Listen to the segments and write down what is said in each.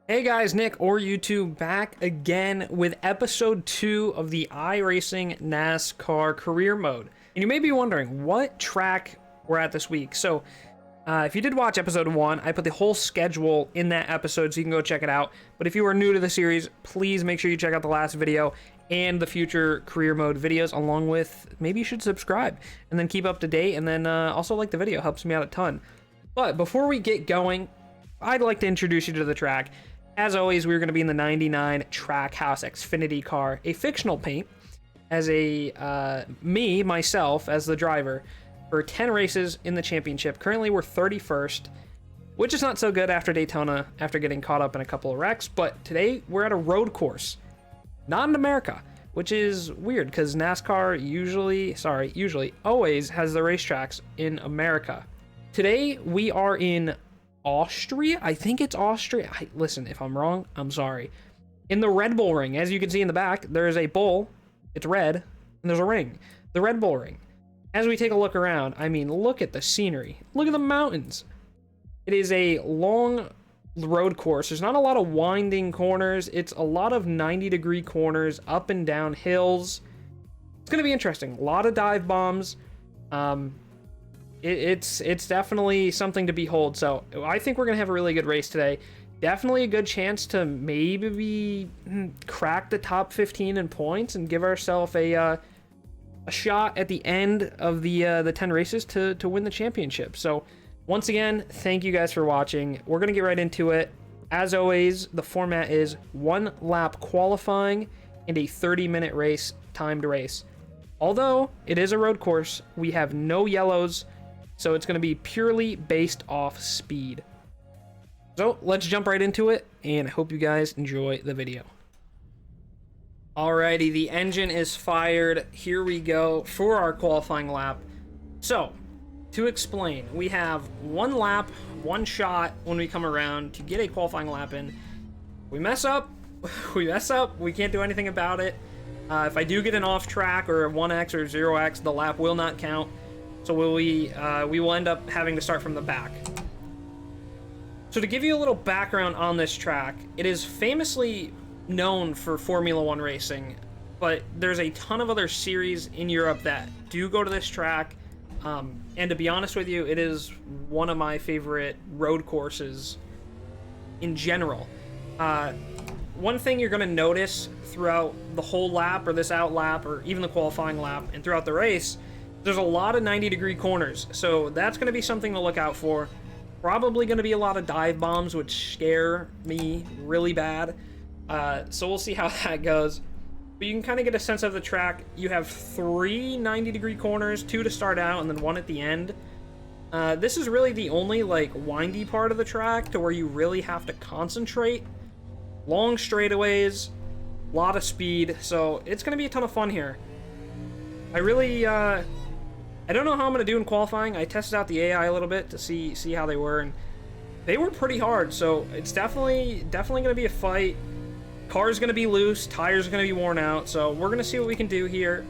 Hey guys, Nick or YouTube back again with episode 2 of the iRacing NASCAR career mode. And you may be wondering what track we're at this week. So if you did watch episode 1, I put the whole schedule in that episode so you can go check it out. But if you are new to the series, please make sure you check out the last video and the future career mode videos, along with maybe you should subscribe and then keep up to date, and then also like the video, helps me out a ton. But before we get going, I'd like to introduce you to the track. As always, we're going to be in the 99 Trackhouse Xfinity car, a fictional paint, as myself, as the driver, for 10 races in the championship. Currently, we're 31st, which is not so good after Daytona, after getting caught up in a couple of wrecks, but today we're at a road course, not in America, which is weird, because NASCAR usually always has the racetracks in America. Today, we are in Austria? I think it's Austria. Listen, if I'm wrong, I'm sorry. In the Red Bull Ring, as you can see in the back, there is a bull. It's red, and there's a ring. The Red Bull Ring. As we take a look around, I mean, look at the scenery. Look at the mountains. It is a long road course. There's not a lot of winding corners. It's a lot of 90-degree corners, up and down hills. It's going to be interesting. A lot of dive bombs. It's definitely something to behold. So I think we're gonna have a really good race today. Definitely a good chance to maybe crack the top 15 in points and give ourselves a shot at the end of the 10 races to win the championship. So once again, thank you guys for watching. We're gonna get right into it. As always, the format is 1 lap qualifying and a 30-minute race, timed race. Although it is a road course, we have no yellows, so it's going to be purely based off speed. So let's jump right into it, and I hope you guys enjoy the video. Alrighty, the engine is fired. Here we go for our qualifying lap. So, to explain, we have 1 lap, 1 shot when we come around to get a qualifying lap in. We mess up, we can't do anything about it. If I do get an off track or a 1x or 0x, the lap will not count. So we will end up having to start from the back. So to give you a little background on this track, it is famously known for Formula 1 racing, but there's a ton of other series in Europe that do go to this track. And to be honest with you, it is one of my favorite road courses in general. One thing you're going to notice throughout the whole lap, or this out lap, or even the qualifying lap, and throughout the race, there's a lot of 90-degree corners, so that's going to be something to look out for. Probably going to be a lot of dive bombs, which scare me really bad. So we'll see how that goes. But you can kind of get a sense of the track. You have 3 90-degree corners, 2 to start out, and then 1 at the end. This is really the only like windy part of the track to where you really have to concentrate. Long straightaways, a lot of speed, so it's going to be a ton of fun here. I don't know how I'm going to do in qualifying. I tested out the AI a little bit to see how they were, and they were pretty hard, so it's definitely going to be a fight. Car's going to be loose, tires are going to be worn out, so we're going to see what we can do here.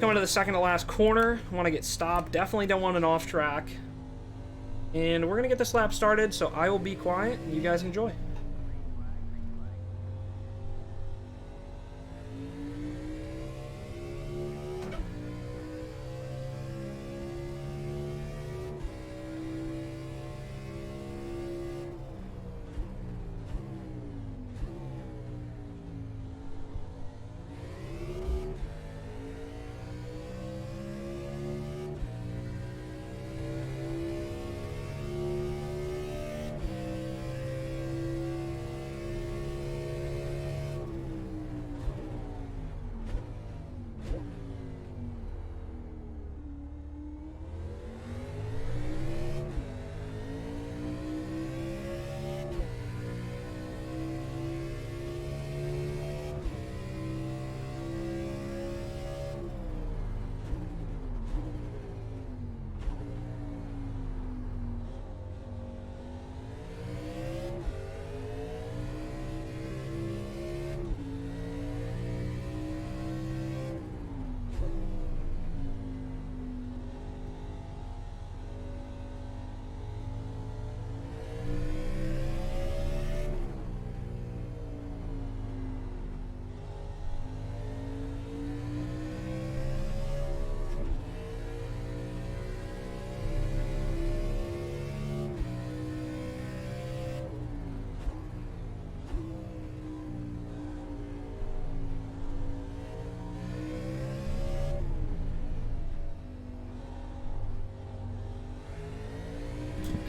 Coming to the second to last corner, want to get stopped, definitely don't want an off track. And we're going to get this lap started, so I will be quiet, and you guys enjoy.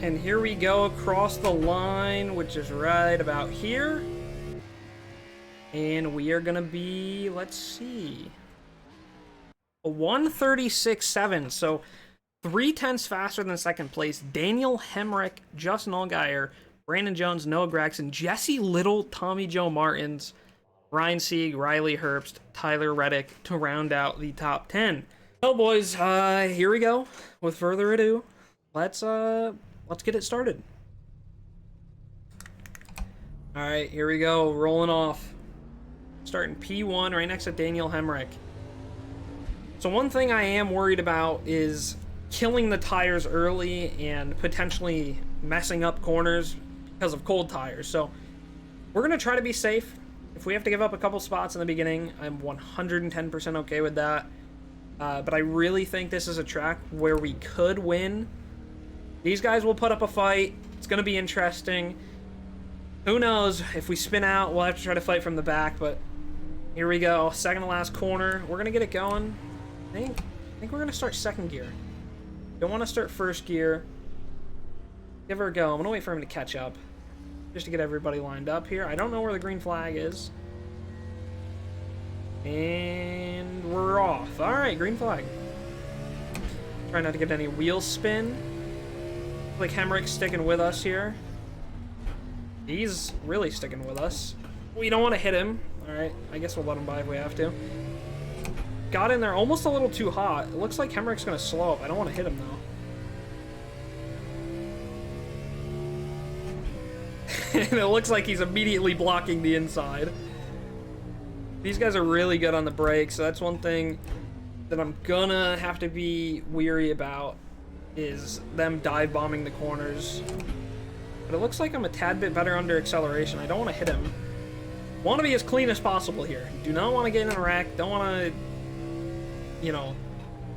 And here we go across the line, which is right about here. And we are going to be, let's see, a 1:36.7. So 0.3 faster than second place. Daniel Hemrick, Justin Allgaier, Brandon Jones, Noah Gragson, Jesse Little, Tommy Joe Martins, Ryan Sieg, Riley Herbst, Tyler Reddick to round out the top 10. Well, boys, here we go. With further ado, let's get it started. All right, here we go. Rolling off. Starting P1 right next to Daniel Hemrick. So one thing I am worried about is killing the tires early and potentially messing up corners because of cold tires. So we're going to try to be safe. If we have to give up a couple spots in the beginning, I'm 110% okay with that. But I really think this is a track where we could win. These guys will put up a fight. It's going to be interesting. Who knows? If we spin out, we'll have to try to fight from the back. But here we go. Second to last corner. We're going to get it going. I think we're going to start second gear. Don't want to start first gear. Give her a go. I'm going to wait for him to catch up. Just to get everybody lined up here. I don't know where the green flag is. And we're off. Alright, green flag. Try not to get any wheel spin. Like Hemrick's sticking with us here. He's really sticking with us. We don't want to hit him. Alright, I guess we'll let him by if we have to. Got in there almost a little too hot. It looks like Hemrick's going to slow up. I don't want to hit him, though. And it looks like he's immediately blocking the inside. These guys are really good on the brakes, so that's one thing that I'm gonna have to be weary about, is them dive bombing the corners. But it looks like I'm a tad bit better under acceleration. I don't want to hit him. Want to be as clean as possible here. Do not want to get in a wreck. Don't want to, you know,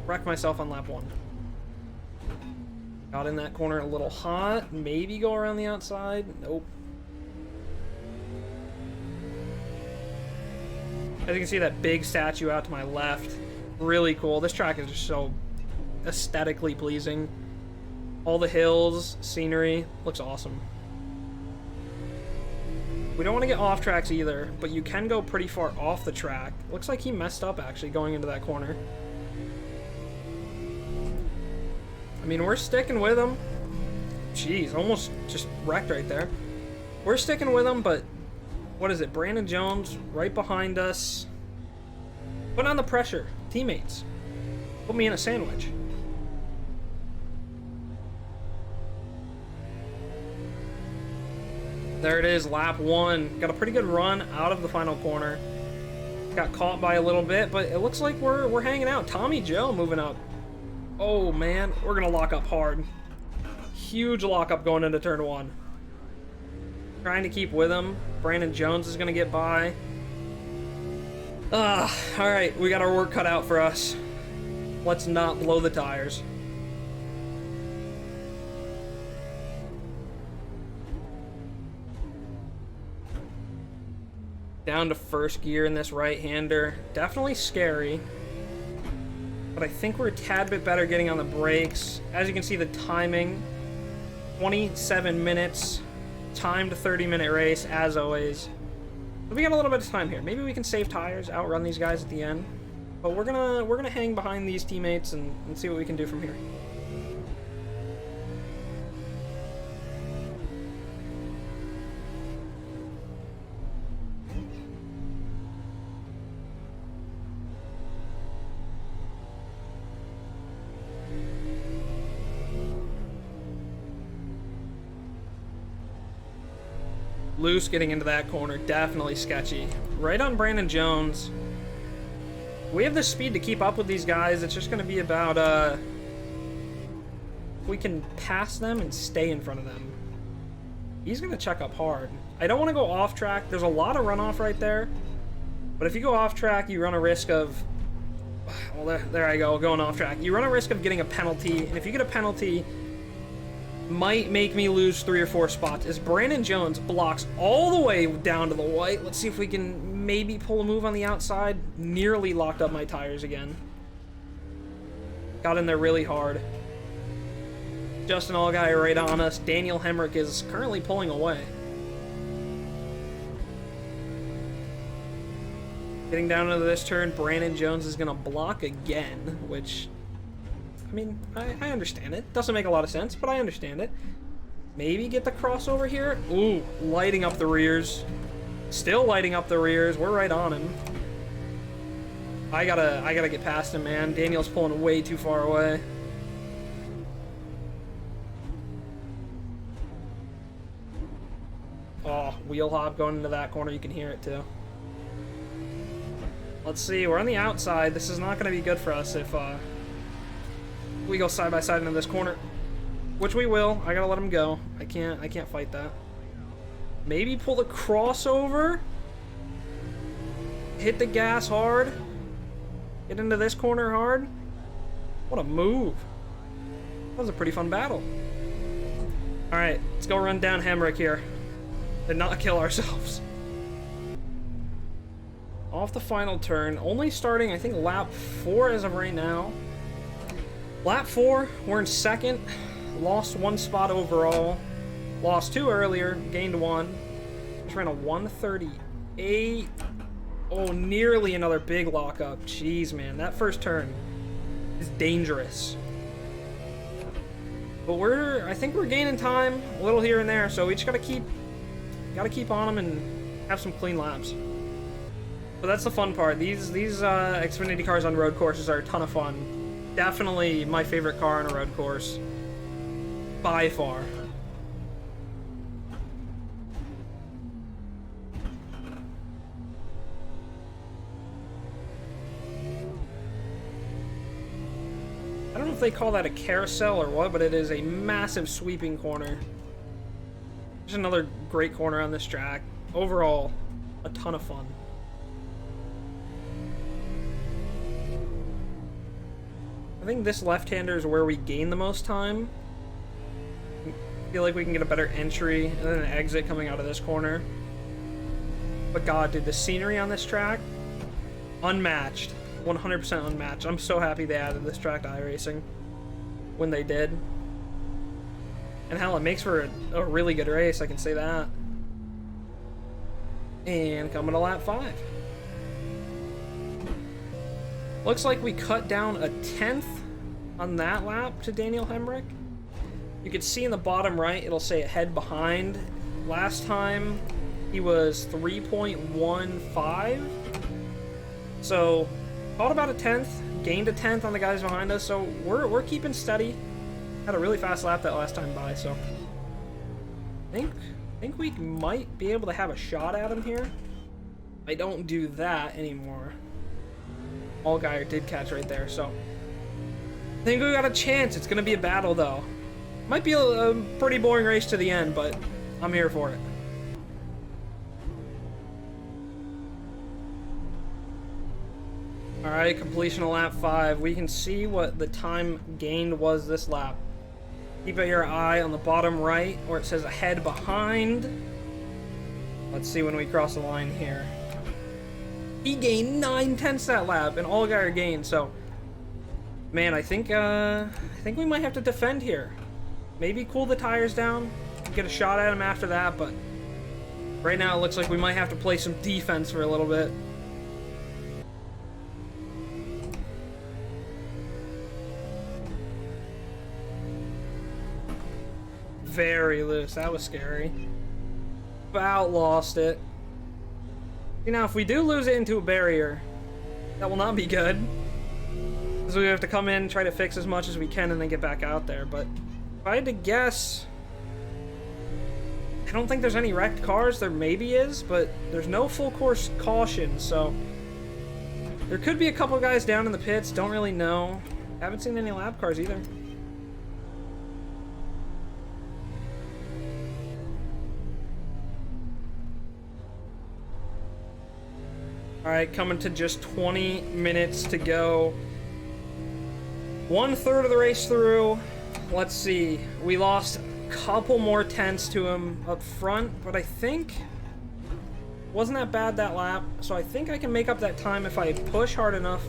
wreck myself on lap 1. Got in that corner a little hot. Maybe go around the outside. Nope. As you can see, that big statue out to my left. Really cool. This track is just so aesthetically pleasing. All the hills, scenery, looks awesome. We don't want to get off tracks either, but you can go pretty far off the track. Looks like he messed up, actually, going into that corner. I mean, we're sticking with him. Jeez, almost just wrecked right there. We're sticking with him, but what is it? Brandon Jones right behind us. Put on the pressure. Teammates. Put me in a sandwich. There it is, lap 1. Got a pretty good run out of the final corner. Got caught by a little bit, but it looks like we're hanging out. Tommy Joe moving up. Oh, man. We're going to lock up hard. Huge lockup going into turn 1. Trying to keep with him. Brandon Jones is going to get by. Alright, we got our work cut out for us. Let's not blow the tires. Down to first gear in this right-hander. Definitely scary. But I think we're a tad bit better getting on the brakes. As you can see, the timing. 27 minutes. Timed 30-minute race, as always. But we got a little bit of time here. Maybe we can save tires, outrun these guys at the end. But we're gonna hang behind these teammates and see what we can do from here. Loose getting into that corner, definitely sketchy. Right on Brandon Jones. We have the speed to keep up with these guys. It's just going to be about if we can pass them and stay in front of them. He's going to check up hard. I don't want to go off track. There's a lot of runoff right there. But if you go off track, you run a risk of... Well, there I go, going off track. You run a risk of getting a penalty. And if you get a penalty... might make me lose 3 or 4 spots as Brandon Jones blocks all the way down to the white. Let's see if we can maybe pull a move on the outside. Nearly locked up my tires again. Got in there really hard. Justin Allgaier right on us. Daniel Hemrick is currently pulling away. Getting down into this turn, Brandon Jones is going to block again, which, I mean, I understand it. Doesn't make a lot of sense, but I understand it. Maybe get the crossover here. Ooh, lighting up the rears. Still lighting up the rears. We're right on him. I gotta get past him, man. Daniel's pulling way too far away. Oh, wheel hop going into that corner. You can hear it too. Let's see. We're on the outside. This is not going to be good for us if we go side by side into this corner, which we will. I gotta let him go. I can't fight that. Maybe pull the crossover. Hit the gas hard. Get into this corner hard. What a move. That was a pretty fun battle. Alright, let's go run down Hemrick here. And not kill ourselves. Off the final turn. Only starting, I think, lap 4 as of right now. Lap 4, we're in second. Lost 1 spot overall. Lost 2 earlier, gained 1. Just ran a 138. Oh, nearly another big lockup. Jeez, man, that first turn is dangerous. But I think we're gaining time a little here and there, so we just gotta keep on them and have some clean laps. But that's the fun part. These Xfinity cars on road courses are a ton of fun. Definitely my favorite car on a road course. By far. I don't know if they call that a carousel or what, but it is a massive sweeping corner. Just another great corner on this track. Overall, a ton of fun. I think this left-hander is where we gain the most time. I feel like we can get a better entry and then an exit coming out of this corner. But god, dude, the scenery on this track, unmatched. 100% unmatched. I'm so happy they added this track to iRacing when they did. And hell, it makes for a really good race, I can say that. And coming to lap 5. Looks like we cut down a 10th on that lap to Daniel Hemrick. You can see in the bottom right, it'll say ahead behind. Last time, he was 3.15. So, caught about a 10th, gained a 10th on the guys behind us, so we're keeping steady. Had a really fast lap that last time by, so I think we might be able to have a shot at him here. I don't do that anymore. Allgaier did catch right there, so I think we got a chance. It's gonna be a battle though. Might be a pretty boring race to the end, but I'm here for it. Alright, completion of lap 5. We can see what the time gained was this lap. Keep your eye on the bottom right where it says ahead behind. Let's see when we cross the line here. He gained 9/10 that lap, and Allgaier gained, so man, I think we might have to defend here. Maybe cool the tires down, get a shot at him after that, but right now it looks like we might have to play some defense for a little bit. Very loose. That was scary. About lost it. You know, if we do lose it into a barrier, that will not be good. So we have to come in, try to fix as much as we can, and then get back out there. But if I had to guess, I don't think there's any wrecked cars. There maybe is, but there's no full course caution, so there could be a couple guys down in the pits. Don't really know. Haven't seen any lap cars either. Alright, coming to just 20 minutes to go. 1/3 of the race through. Let's see. We lost a couple more tenths to him up front, but I think wasn't that bad that lap. So I think I can make up that time if I push hard enough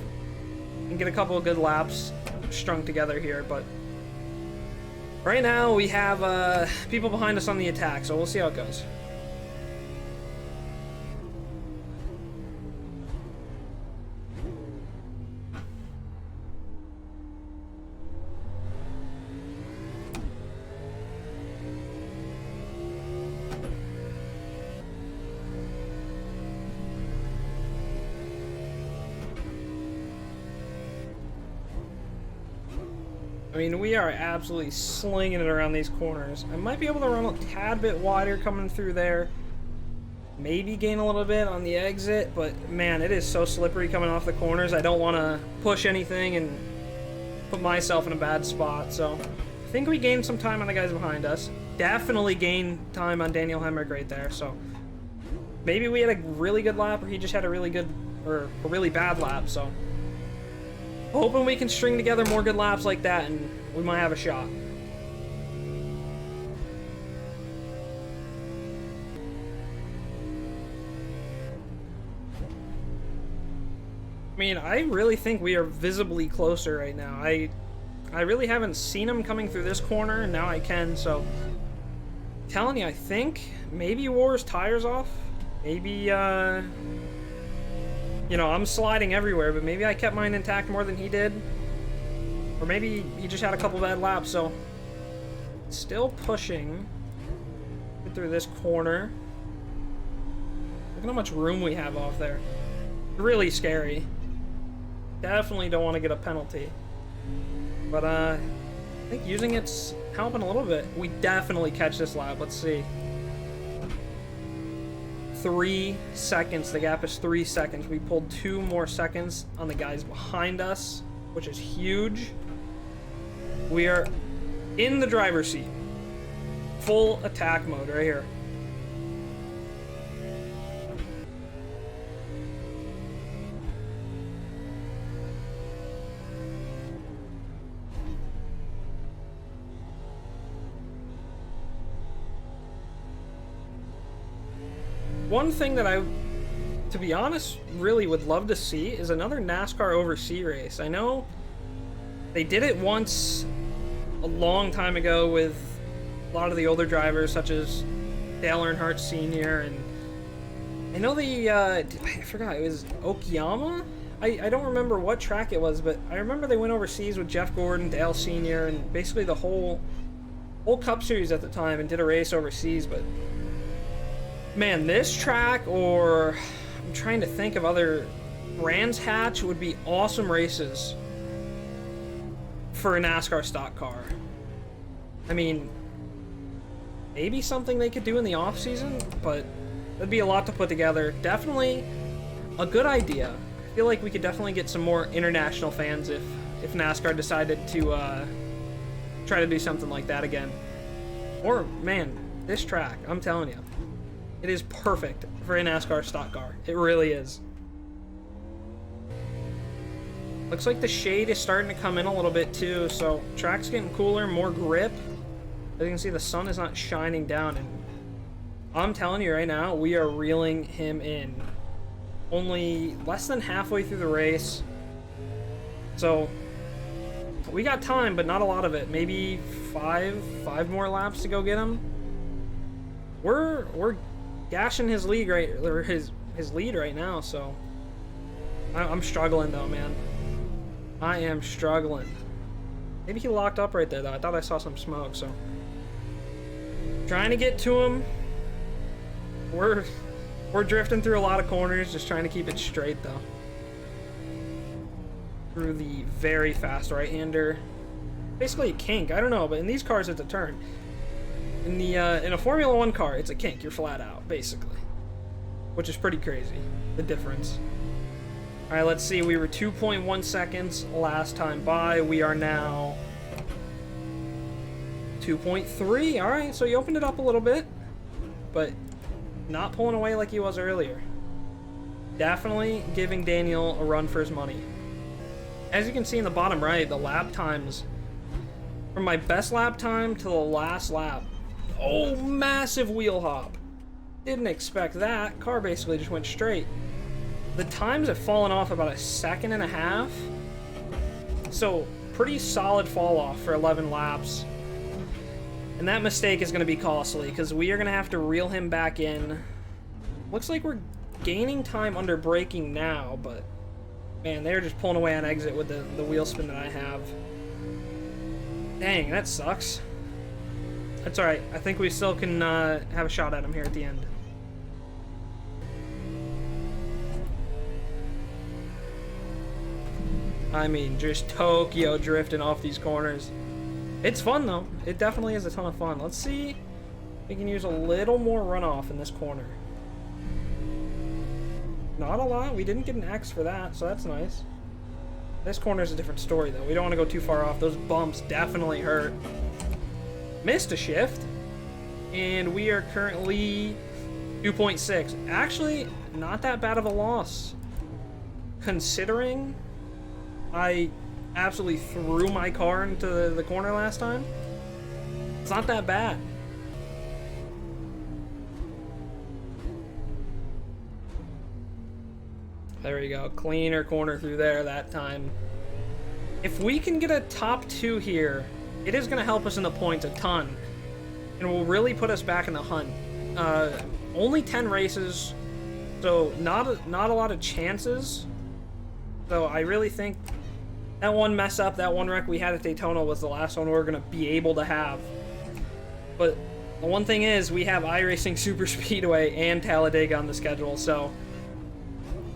and get a couple of good laps strung together here, but Right now, we have people behind us on the attack, so we'll see how it goes. I mean, we are absolutely slinging it around these corners. I might be able to run a tad bit wider coming through there. Maybe gain a little bit on the exit, but man, it is so slippery coming off the corners. I don't want to push anything and put myself in a bad spot. So I think we gained some time on the guys behind us. Definitely gained time on Daniel Hemrick right there. So maybe we had a really good lap, or he just had a really good, or a really bad lap. So hoping we can string together more good laps like that, and we might have a shot. I mean, I really think we are visibly closer right now. I really haven't seen him coming through this corner, and now I can, so... I'm telling you, I think maybe wore his tires off. Maybe, you know, I'm sliding everywhere, but maybe I kept mine intact more than he did. Or maybe he just had a couple bad laps, so... Still pushing. Get through this corner. Look at how much room we have off there. Really scary. Definitely don't want to get a penalty. But, I think using it's helping a little bit. We definitely catch this lap. Let's see. 3 seconds. The gap is 3 seconds. We pulled 2 more seconds on the guys behind us, which is huge. We are in the driver's seat. Full attack mode right here. One thing that I, to be honest, really would love to see is another NASCAR overseas race. I know they did it once a long time ago with a lot of the older drivers, such as Dale Earnhardt Sr. And I know I forgot, it was Okayama? I don't remember what track it was, but I remember they went overseas with Jeff Gordon, Dale Sr., and basically the whole Cup Series at the time, and did a race overseas. But man, this track, or I'm trying to think of other, Brands Hatch would be awesome races for a NASCAR stock car. I mean, maybe something they could do in the off season, but it'd be a lot to put together. Definitely a good idea. I feel like we could definitely get some more international fans if NASCAR decided to try to do something like that again. Or, man, this track, I'm telling you, it is perfect for a NASCAR stock car. It really is. Looks like the shade is starting to come in a little bit too, so track's getting cooler, more grip. As you can see, the sun is not shining down, and I'm telling you right now, we are reeling him in. Only less than halfway through the race. So we got time, but not a lot of it. Maybe five more laps to go get him. We're gashing his lead his lead right now, so I'm struggling though, man. I am struggling. Maybe he locked up right there though. I thought I saw some smoke, so trying to get to him. We're drifting through a lot of corners, just trying to keep it straight though. Through the very fast right-hander. Basically a kink, I don't know, but in these cars it's a turn. In a Formula 1 car, it's a kink. You're flat out, basically. Which is pretty crazy, the difference. Alright, let's see. We were 2.1 seconds last time by. We are now 2.3. Alright, so you opened it up a little bit. But not pulling away like he was earlier. Definitely giving Daniel a run for his money. As you can see in the bottom right, the lap times. From my best lap time to the last lap. Oh, massive wheel hop. Didn't expect that. Car basically just went straight. The times have fallen off about 1.5 seconds. So, pretty solid fall off for 11 laps. And that mistake is going to be costly, because we are going to have to reel him back in. Looks like we're gaining time under braking now, but man, they're just pulling away on exit with the wheel spin that I have. Dang, that sucks. That's alright. I think we still can have a shot at him here at the end. I mean, just Tokyo drifting off these corners. It's fun, though. It definitely is a ton of fun. Let's see if we can use a little more runoff in this corner. Not a lot. We didn't get an X for that, so that's nice. This corner is a different story, though. We don't want to go too far off. Those bumps definitely hurt. Missed a shift. And we are currently 2.6. Actually, not that bad of a loss. Considering I absolutely threw my car into the corner last time. It's not that bad. There we go. Cleaner corner through there that time. If we can get a top 2 here, it is going to help us in the points a ton. And will really put us back in the hunt. Only 10 races, so not a lot of chances. So I really think that one mess up, that one wreck we had at Daytona was the last one we're going to be able to have. But the one thing is, we have iRacing Super Speedway and Talladega on the schedule, so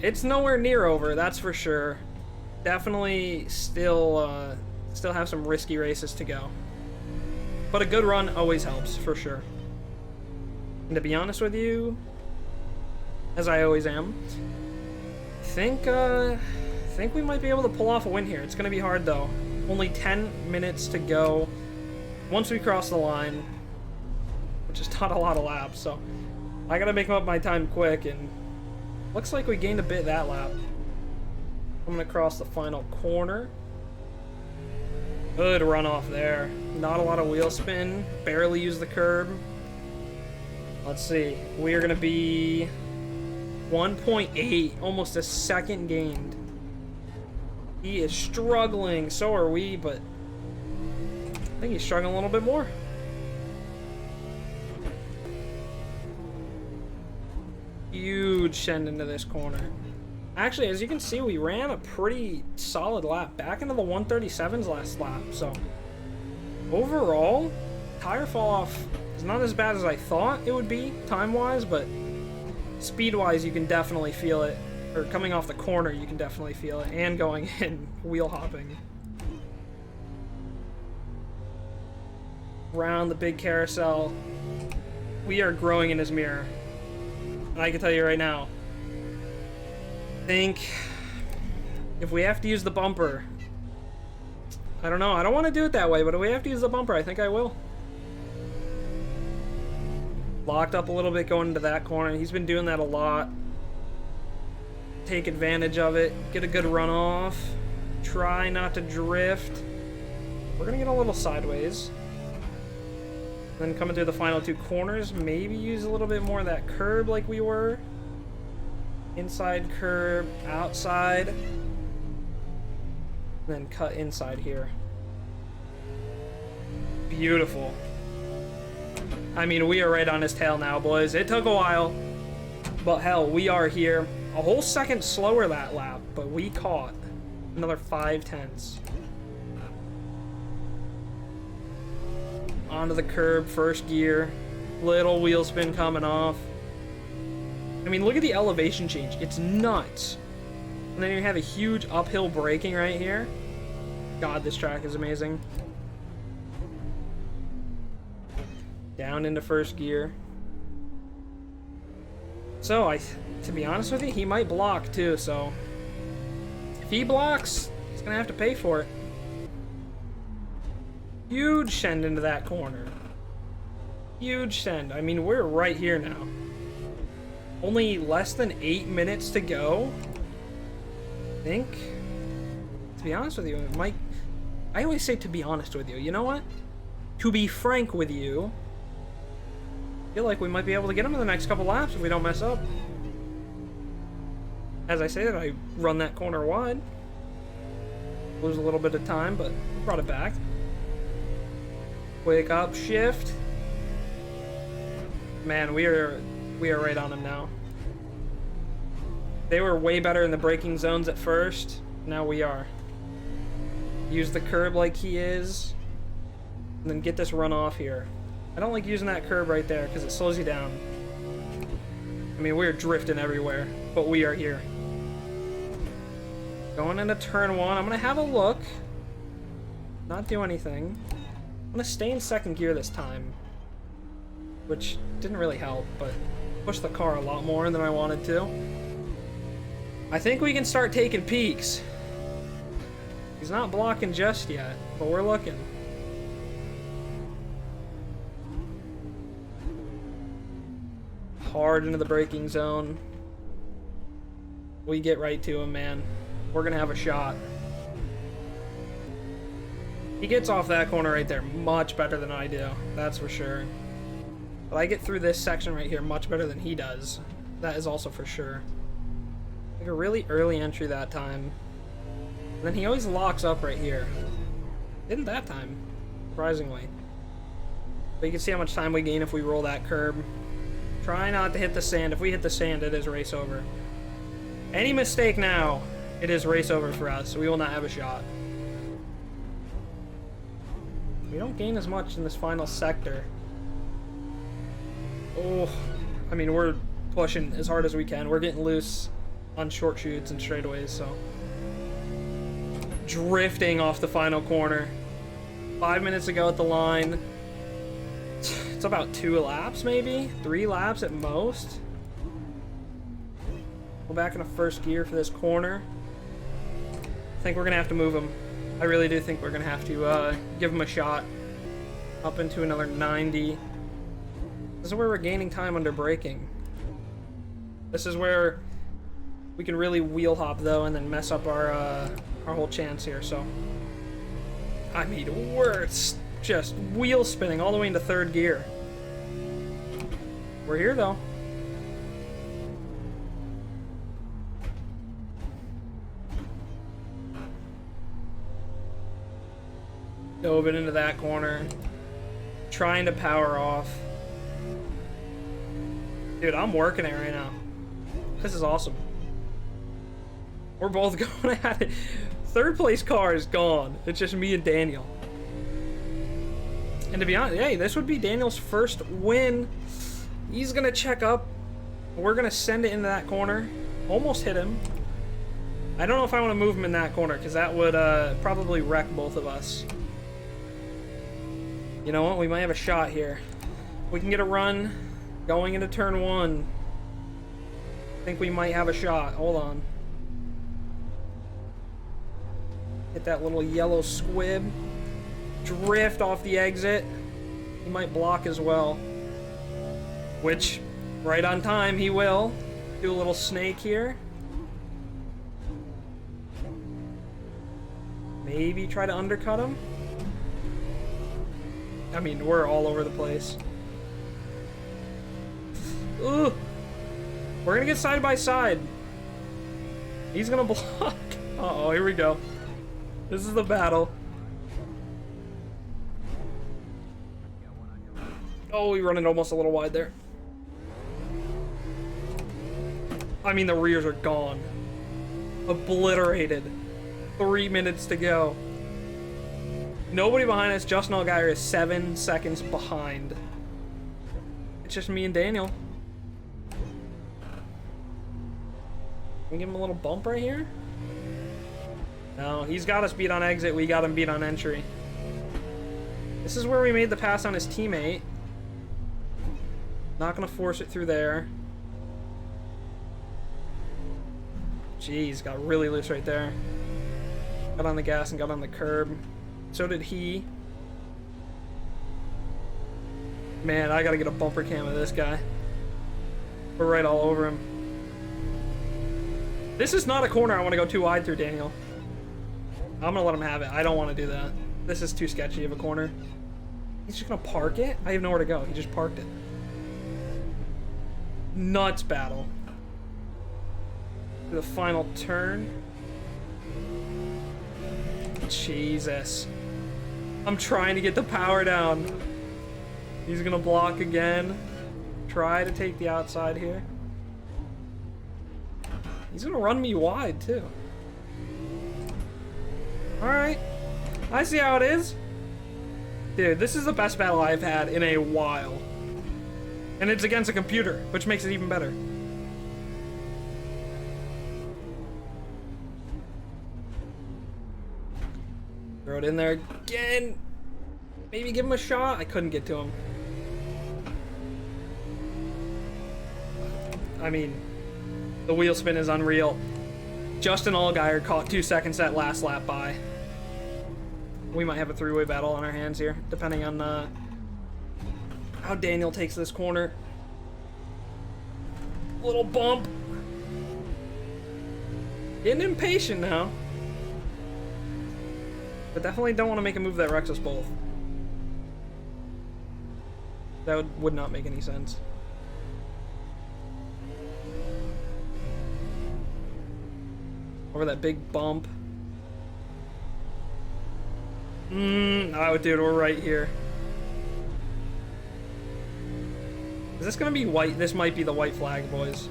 it's nowhere near over, that's for sure. Definitely still have some risky races to go. But a good run always helps, for sure. And to be honest with you, as I always am, I think we might be able to pull off a win here. It's going to be hard, though. Only 10 minutes to go once we cross the line, which is not a lot of laps, so I got to make up my time quick, and looks like we gained a bit that lap. I'm going to cross the final corner. Good runoff there. Not a lot of wheel spin. Barely used the curb. Let's see. We are going to be 1.8. Almost a second gained. He is struggling. So are we, but I think he's struggling a little bit more. Huge send into this corner. Actually, as you can see, we ran a pretty solid lap. Back into the 137s last lap. So overall, tire fall off is not as bad as I thought it would be time-wise, but speed-wise, you can definitely feel it. Or coming off the corner, you can definitely feel it. And going in, wheel hopping. Around the big carousel. We are growing in his mirror. And I can tell you right now, I think if we have to use the bumper, I don't know, I don't want to do it that way, but if we have to use the bumper, I think I will. Locked up a little bit going into that corner. He's been doing that a lot. Take advantage of it, get a good runoff, try not to drift. We're gonna get a little sideways. Then coming through the final 2 corners, maybe use a little bit more of that curb like we were. Inside curb, outside. Then cut inside here. Beautiful. I mean, we are right on his tail now, boys. It took a while, but hell, we are here. A whole second slower that lap, but we caught another 5/10. Onto the curb, first gear. Little wheel spin coming off. I mean, look at the elevation change. It's nuts. And then you have a huge uphill braking right here. God, this track is amazing. Down into first gear. So, to be honest with you, he might block too, so if he blocks, he's gonna have to pay for it. Huge send into that corner. Huge send. I mean, we're right here now. Only less than 8 minutes to go. I think, to be honest with you, Mike, I always say to be honest with you. You know what? To be frank with you, I feel like we might be able to get him in the next couple laps if we don't mess up. As I say that, I run that corner wide. Lose a little bit of time, but brought it back. Quick upshift. Man, we are right on him now. They were way better in the braking zones at first. Now we are. Use the curb like he is. And then get this run off here. I don't like using that curb right there because it slows you down. I mean, we're drifting everywhere, but we are here. Going into turn 1. I'm going to have a look. Not do anything. I'm going to stay in second gear this time. Which didn't really help, but pushed the car a lot more than I wanted to. I think we can start taking peeks. He's not blocking just yet, but we're looking. Hard into the braking zone. We get right to him, man. We're gonna have a shot. He gets off that corner right there much better than I do, that's for sure. But I get through this section right here much better than he does. That is also for sure. Like a really early entry that time. And then he always locks up right here. Didn't that time, surprisingly. But you can see how much time we gain if we roll that curb. Try not to hit the sand. If we hit the sand, it is race over. Any mistake now, it is race over for us. We will not have a shot. We don't gain as much in this final sector. Oh, I mean, we're pushing as hard as we can. We're getting loose on short shoots and straightaways, so. Drifting off the final corner. 5 minutes ago at the line. It's about 2 laps, maybe? 3 laps at most. We're back in a first gear for this corner. I think we're going to have to move him. I really do think we're going to have to give him a shot. Up into another 90. This is where we're gaining time under braking. This is where we can really wheel hop, though, and then mess up our whole chance here, so. I mean, we're just wheel spinning all the way into third gear. We're here, though. Dove it into that corner. Trying to power off. Dude, I'm working it right now. This is awesome. We're both going at it. Third place car is gone. It's just me and Daniel. And to be honest, hey, this would be Daniel's first win. He's gonna check up. We're gonna send it into that corner. Almost hit him. I don't know if I want to move him in that corner because that would probably wreck both of us. You know what? We might have a shot here. We can get a run going into turn 1. I think we might have a shot. Hold on. Hit that little yellow squib. Drift off the exit. He might block as well. Which, right on time, he will. Do a little snake here. Maybe try to undercut him. I mean, we're all over the place. Ooh. We're gonna get side by side. He's gonna block. Uh-oh, here we go. This is the battle. Oh, we run it almost a little wide there. I mean, the rears are gone. Obliterated. 3 minutes to go. Nobody behind us. Justin Allgaier is 7 seconds behind. It's just me and Daniel. Can we give him a little bump right here? No, he's got us beat on exit. We got him beat on entry. This is where we made the pass on his teammate. Not gonna force it through there. Jeez, got really loose right there. Got on the gas and got on the curb. So did he. Man, I gotta get a bumper cam of this guy. We're right all over him. This is not a corner I want to go too wide through, Daniel. I'm gonna let him have it. I don't want to do that. This is too sketchy of a corner. He's just gonna park it? I have nowhere to go. He just parked it. Nuts battle. The final turn. Jesus. I'm trying to get the power down. He's gonna block again. Try to take the outside here. He's gonna run me wide too. Alright. I see how it is. Dude, this is the best battle I've had in a while. And it's against a computer, which makes it even better. Throw it in there again. Maybe give him a shot. I couldn't get to him. I mean, the wheel spin is unreal. Justin Allgaier caught 2 seconds that last lap by. We might have a three-way battle on our hands here, depending on how Daniel takes this corner. Little bump. Getting impatient now. But definitely don't want to make a move that wrecks us both. That would not make any sense. Over that big bump. Oh, dude, we're right here. Is this gonna be white? This might be the white flag, boys.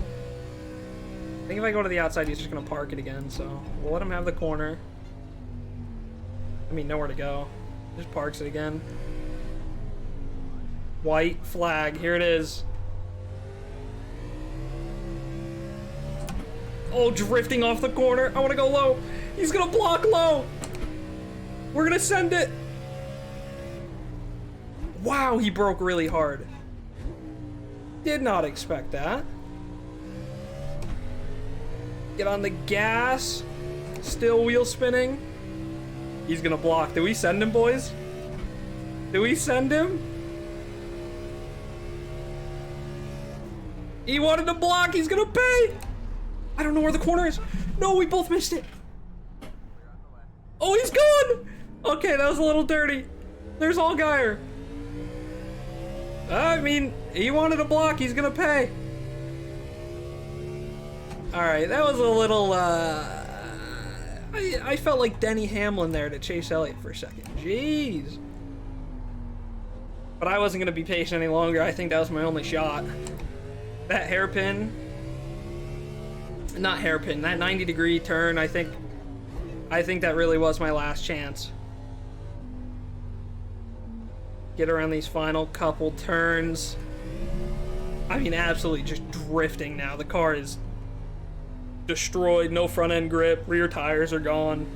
I think if I go to the outside, he's just gonna park it again, so we'll let him have the corner. I mean, nowhere to go. Just parks it again. White flag, here it is. Oh, drifting off the corner. I want to go low. He's gonna block low. We're gonna send it. Wow, he broke really hard. Did not expect that. Get on the gas. Still wheel spinning. He's gonna block. Did we send him, boys? Did we send him? He wanted to block. He's gonna pay. I don't know where the corner is. No, we both missed it. Oh, he's gone. Okay, that was a little dirty. There's Allgaier. I mean, he wanted to block. He's gonna pay. All right, that was a little. I felt like Denny Hamlin there to Chase Elliott for a second. Jeez. But I wasn't gonna be patient any longer. I think that was my only shot. That hairpin. Not hairpin. That 90-degree turn. I think that really was my last chance. Get around these final couple turns. I mean, absolutely just drifting now. The car is destroyed. No front end grip. Rear tires are gone.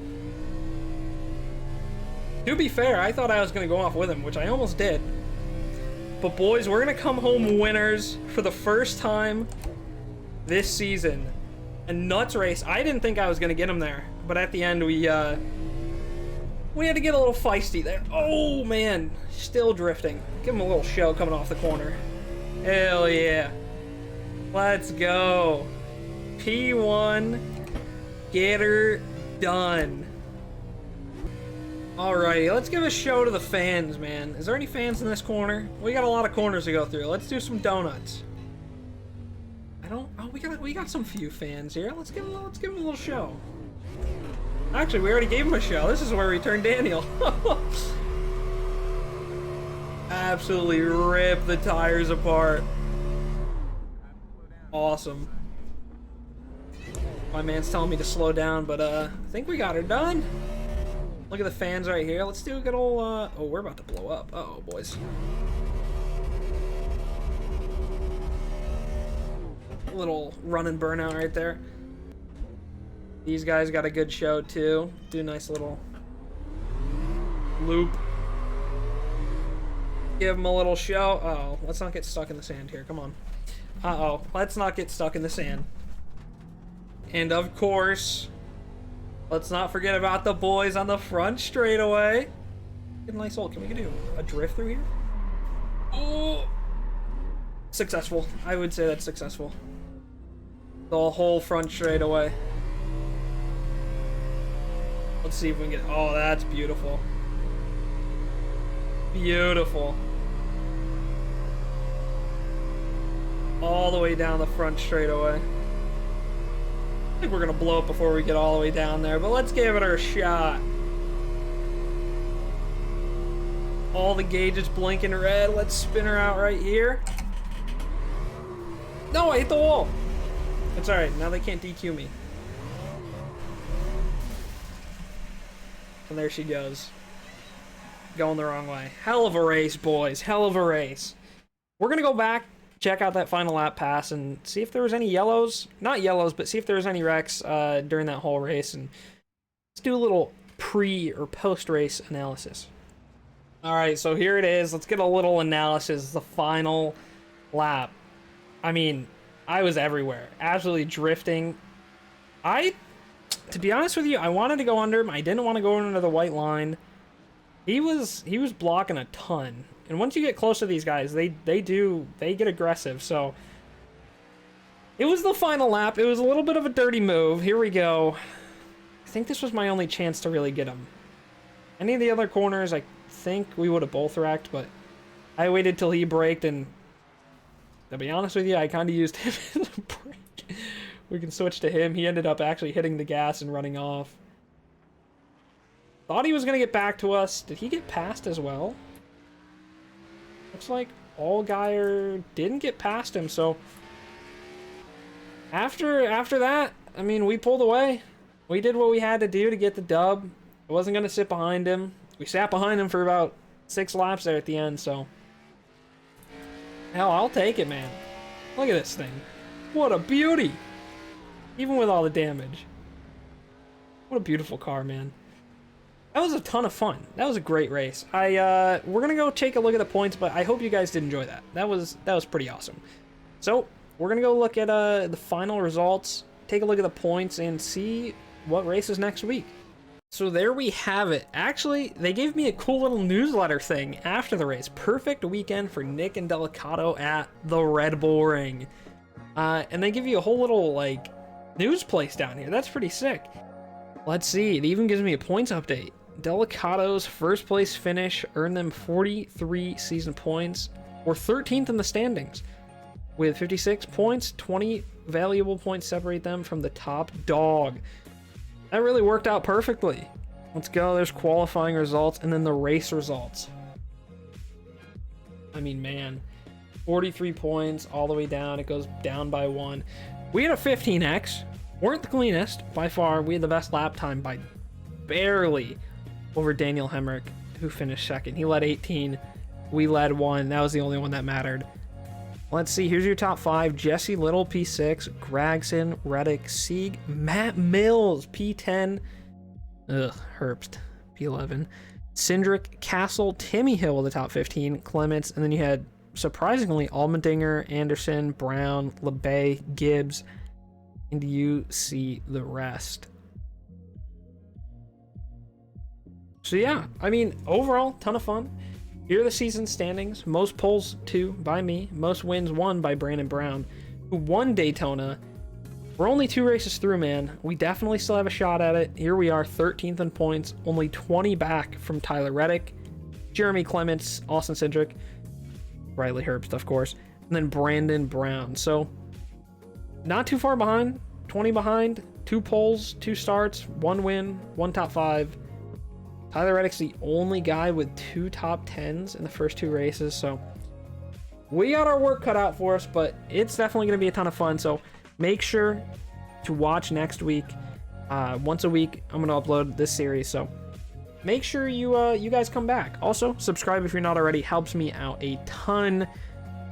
To be fair, I thought I was going to go off with him, which I almost did. But boys, we're going to come home winners for the first time this season. A nuts race. I didn't think I was going to get him there. But at the end, we had to get a little feisty there. Oh, man. Still drifting. Give him a little show coming off the corner. Hell yeah. Let's go. P1. Get her done. Alrighty, let's give a show to the fans, man. Is there any fans in this corner? We got a lot of corners to go through. Let's do some donuts. Oh, we got some few fans here. Let's give him a little show. Actually, we already gave him a show. This is where we turned Daniel. Absolutely rip the tires apart. Awesome. My man's telling me to slow down, but I think we got her done. Look at the fans right here. Let's do a good old oh, we're about to blow up. Uh-oh, boys. Little run and burnout right there. These guys got a good show too. Do a nice little loop. Give them a little show. Uh-oh, let's not get stuck in the sand here. Come on. Uh-oh, let's not get stuck in the sand. And of course, let's not forget about the boys on the front straightaway. Get a nice hole. Can we do a drift through here? Oh, successful. I would say that's successful. The whole front straightaway. Let's see if we can get. Oh, that's beautiful. Beautiful. All the way down the front straightaway. I think we're gonna blow up before we get all the way down there, but let's give it our shot. All the gauges blinking red. Let's spin her out right here. No, I hit the wall. It's all right. Now they can't DQ me. And there she goes. Going the wrong way. Hell of a race, boys. Hell of a race. We're going to go back, check out that final lap pass, and see if there was any yellows. Not yellows, but see if there was any wrecks during that whole race. And let's do a little pre- or post-race analysis. All right, so here it is. Let's get a little analysis. The final lap. I mean, I was everywhere. Absolutely drifting. To be honest with you, I wanted to go under him. I didn't want to go under the white line. He was blocking a ton. And once you get close to these guys, they get aggressive. So it was the final lap. It was a little bit of a dirty move. Here we go. I think this was my only chance to really get him. Any of the other corners, I think we would have both wrecked, but I waited till he braked, and to be honest with you, I kind of used him as a brake. We can switch to him. He ended up actually hitting the gas and running off. Thought he was going to get back to us. Did he get past as well? Looks like Allgaier didn't get past him, so after that, I mean, we pulled away. We did what we had to do to get the dub. I wasn't going to sit behind him. We sat behind him for about 6 laps there at the end, so hell, I'll take it, man. Look at this thing. What a beauty. Even with all the damage. What a beautiful car, man. That was a ton of fun. That was a great race. We're gonna go take a look at the points, but I hope you guys did enjoy that. That was pretty awesome. So we're gonna go look at the final results, take a look at the points, and see what race is next week. So there we have it. Actually, they gave me a cool little newsletter thing after the race. Perfect weekend for Nick and Delicato at the Red Bull Ring. And they give you a whole little, like, news place down here. That's pretty sick. Let's see. It even gives me a points update. Delicato's first place finish earned them 43 season points, or 13th in the standings. With 56 points, 20 valuable points separate them from the top dog. That really worked out perfectly. Let's go. There's qualifying results and then the race results. I mean, man, 43 points all the way down. It goes down by 1. We had a 15X. Weren't the cleanest by far. We had the best lap time by barely over Daniel Hemrick, who finished second. He led 18. We led 1. That was the only one that mattered. Let's see. Here's your top 5. Jesse Little, P6. Gragson, Reddick, Sieg, Matt Mills, P10. Herbst, P11. Cindric, Castle, Timmy Hill with the top 15. Clements, and then you had, surprisingly, Allmendinger, Anderson, Brown, LeBay, Gibbs, and you see the rest. So yeah, I mean, overall, ton of fun. Here are the season standings. Most poles, 2 by me. Most wins, 1 by Brandon Brown, who won Daytona. We're only 2 races through, man. We definitely still have a shot at it. Here we are, 13th in points, only 20 back from Tyler Reddick, Jeremy Clements, Austin Cindric, Riley Herbst, of course, and then Brandon Brown. So not too far behind, 20 behind, 2 poles, 2 starts, 1 win, 1 top 5. Tyler Reddick's the only guy with 2 top 10s in the first 2 races, so we got our work cut out for us, but it's definitely going to be a ton of fun. So make sure to watch next week. Once a week, I'm going to upload this series, so make sure you guys come back. Also, subscribe if you're not already. Helps me out a ton.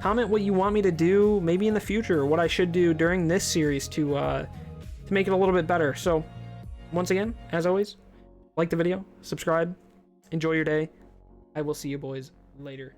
Comment what you want me to do, maybe in the future, or what I should do during this series to make it a little bit better. So once again, as always, like the video, subscribe, enjoy your day. I will see you boys later.